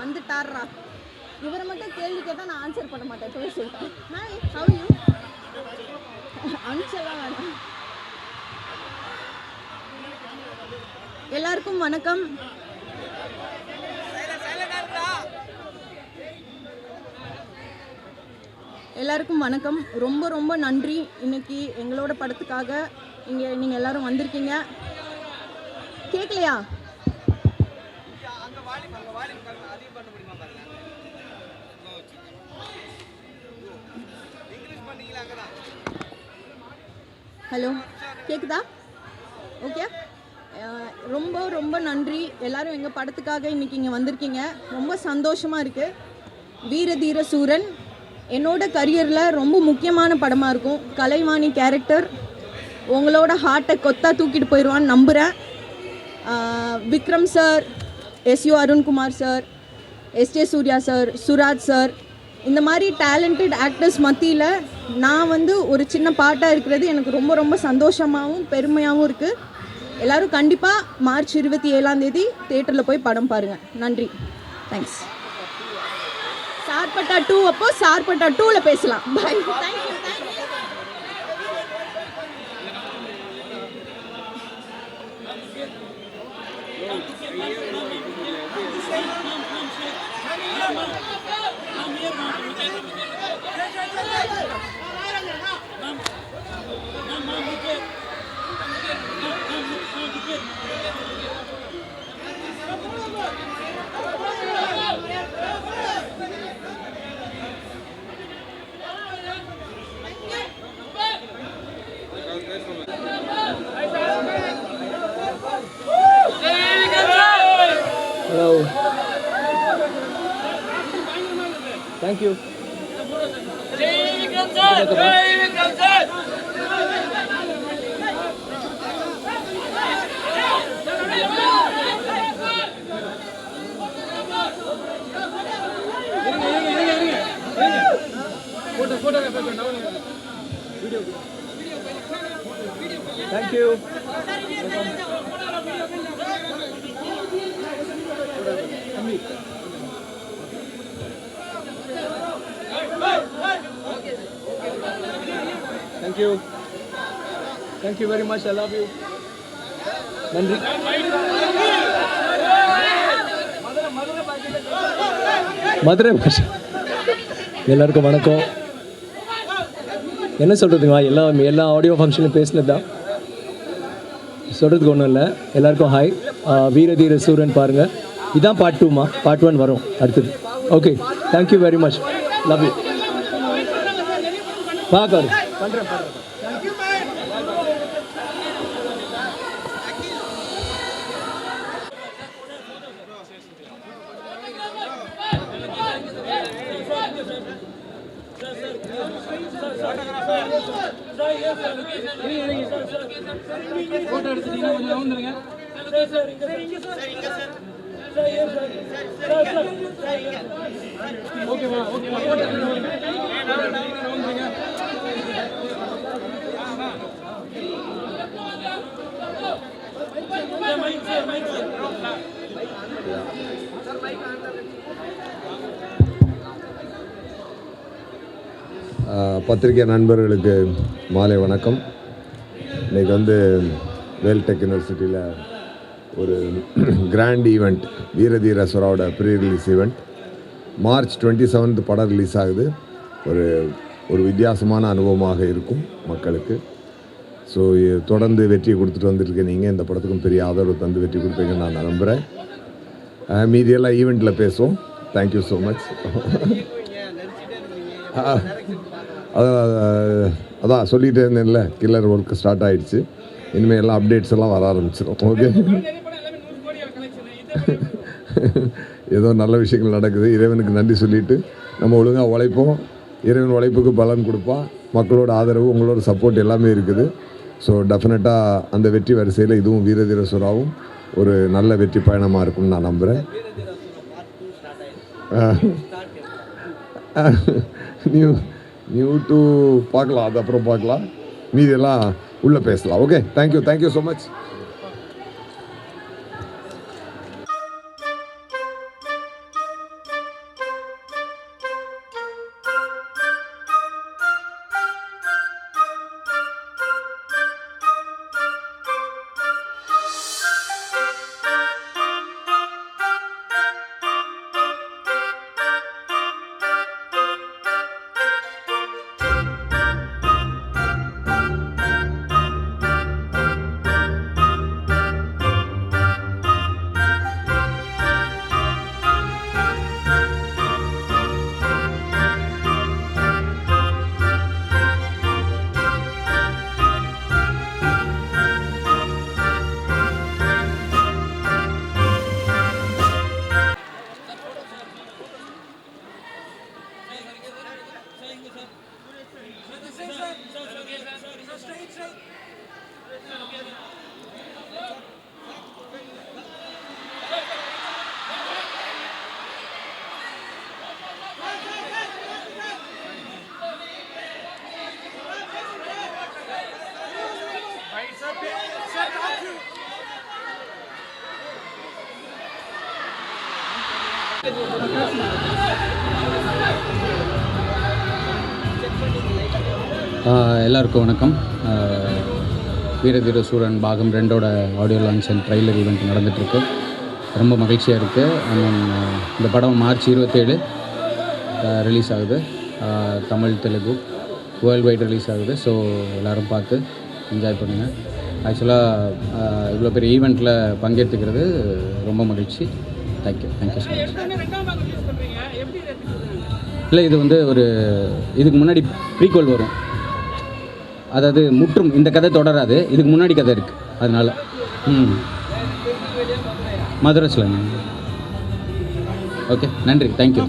வந்துட்டாரா. இவரை மட்டும் கேள்வி கேட்டால் நான் ஆன்சர் பண்ண மாட்டேன். போய் சொல்லிட்டேன். Hi, how you? அனுச்சலாம் வேணாம். எல்லாருக்கும் வணக்கம். எல்லாருக்கும் வணக்கம். ரொம்ப ரொம்ப நன்றி. இன்னைக்கு எங்களோட படத்துக்காக இங்கே நீங்கள் எல்லாரும் வந்திருக்கீங்க. கேட்கலையா? ஹலோ, கேட்குதா? ஓகே. ரொம்ப ரொம்ப நன்றி. எல்லாரும் எங்கள் படத்துக்காக இன்றைக்கி இங்கே வந்திருக்கீங்க. ரொம்ப சந்தோஷமாக இருக்குது. வீரதீர சூரன் என்னோட கரியரில் ரொம்ப முக்கியமான படமாக இருக்கும். கலைவாணி கேரக்டர் உங்களோட ஹார்ட்டை கொத்தா தூக்கிட்டு போயிடுவான்னு நம்புகிறேன். Vikram sir, S U Arunkumar sir, S J Suriya sir, Suraj sir, இந்த மாதிரி டேலண்டட் ஆக்டர்ஸ் மத்தியில் நான் ஒரு சின்ன பாட்டாக இருக்கிறது எனக்கு ரொம்ப ரொம்ப சந்தோஷமாகவும் பெருமையாகவும் இருக்குது. எல்லோரும் கண்டிப்பாக மார்ச் 27 தியேட்டரில் போய் படம் பாருங்கள். நன்றி, தேங்க்ஸ். சார்பட்டா 2 அப்போ சார்பட்டா 2ல் பேசலாம். பாய், thank you. Hello. Thank you. Jai Vikram sir! Jai Vikram sir! Thank you. Thank you. Thank you very much. I love you. நன்றி. மதுரை பாஷை. எல்லாருக்கும் வணக்கம். என்ன சொல்கிறதுங்களா, எல்லா ஆடியோ ஃபங்க்ஷன்லையும் பேசினது தான், சொல்கிறதுக்கு ஒன்றும் இல்லை. எல்லாருக்கும் ஹாய். வீரதீர சூரன் பாருங்கள். இதான் பார்ட் 2மா, பார்ட் 1 வரும் அடுத்தது. Okay, thank you very much. Love you. பார்க்க பண்ணுறேன். போட்டோ எடுத்துட்டீங்க, கொஞ்சம் வந்துருங்க. ஓகேவா? ஓகேவா? போட்டோ வந்துருங்க. பத்திரிகை நண்பர்களுக்கு மாலை வணக்கம். இன்றைக்கி வேல்டெக் யூனிவர்சிட்டியில் ஒரு கிராண்ட் ஈவெண்ட், வீரதீர சுராவோட ப்ரீ ரிலீஸ் ஈவெண்ட். மார்ச் 27 படம் ரிலீஸ் ஆகுது. ஒரு வித்தியாசமான அனுபவமாக இருக்கும் மக்களுக்கு. ஸோ தொடர்ந்து வெற்றி கொடுத்துட்டு வந்துருக்க நீங்கள் இந்த படத்துக்கும் பெரிய ஆதரவு தந்து வெற்றி கொடுப்பீங்கன்னு நான் நம்புகிறேன். மீதியெல்லாம் ஈவெண்ட்டில் பேசுவோம். Thank you so much. அதான் சொல்லிகிட்டே இருந்தேன்ல, கில்லர் ஒர்க் ஸ்டார்ட் ஆகிடுச்சு. இனிமேல் எல்லாம் அப்டேட்ஸ் எல்லாம் வர ஆரம்பிச்சிடும். ஓகே, ஏதோ நல்ல விஷயங்கள் நடக்குது. இறைவனுக்கு நன்றி சொல்லிவிட்டு நம்ம ஒழுங்காக உழைப்போம். இறைவன் உழைப்புக்கு பலன் கொடுப்பான். மக்களோட ஆதரவு, உங்களோட சப்போர்ட் எல்லாமே இருக்குது. ஸோ டெஃபினட்டாக அந்த வெற்றி வரிசையில் இதுவும் வீரதீர சுறாவும் ஒரு நல்ல வெற்றி பயணமாக இருக்கும்னு நான் நம்புகிறேன். நியூ டூ பார்க்கலாம், அது அப்புறம் பார்க்கலாம். மீதியெல்லாம் உள்ளே பேசலாம். Okay, thank you so much. Thank you. எல்லாருக்கும் வணக்கம். வீரதீர சூரன் பாகம் 2ஓட audio launch and trailer event நடந்துகிட்ருக்கு. ரொம்ப மகிழ்ச்சியாக இருக்குது. இந்த படம் மார்ச் 27 ரிலீஸ் ஆகுது. Tamil, Telugu world wide release ஆகுது. ஸோ எல்லோரும் பார்த்து என்ஜாய் பண்ணுங்கள். ஆக்சுவலாக இவ்வளோ பெரிய ஈவெண்ட்டில் பங்கேற்றுக்கிறது ரொம்ப மகிழ்ச்சி. Thank you so much. இல்லை, இது வந்து ஒரு இதுக்கு முன்னாடி ப்ரீக்வல் வரும். அதாவது முற்றும் இந்த கதை தொடராது, இதுக்கு முன்னாடி கதை இருக்குது. அதனால் மதுரஸில். ஓகே, நன்றி. தேங்க்யூ.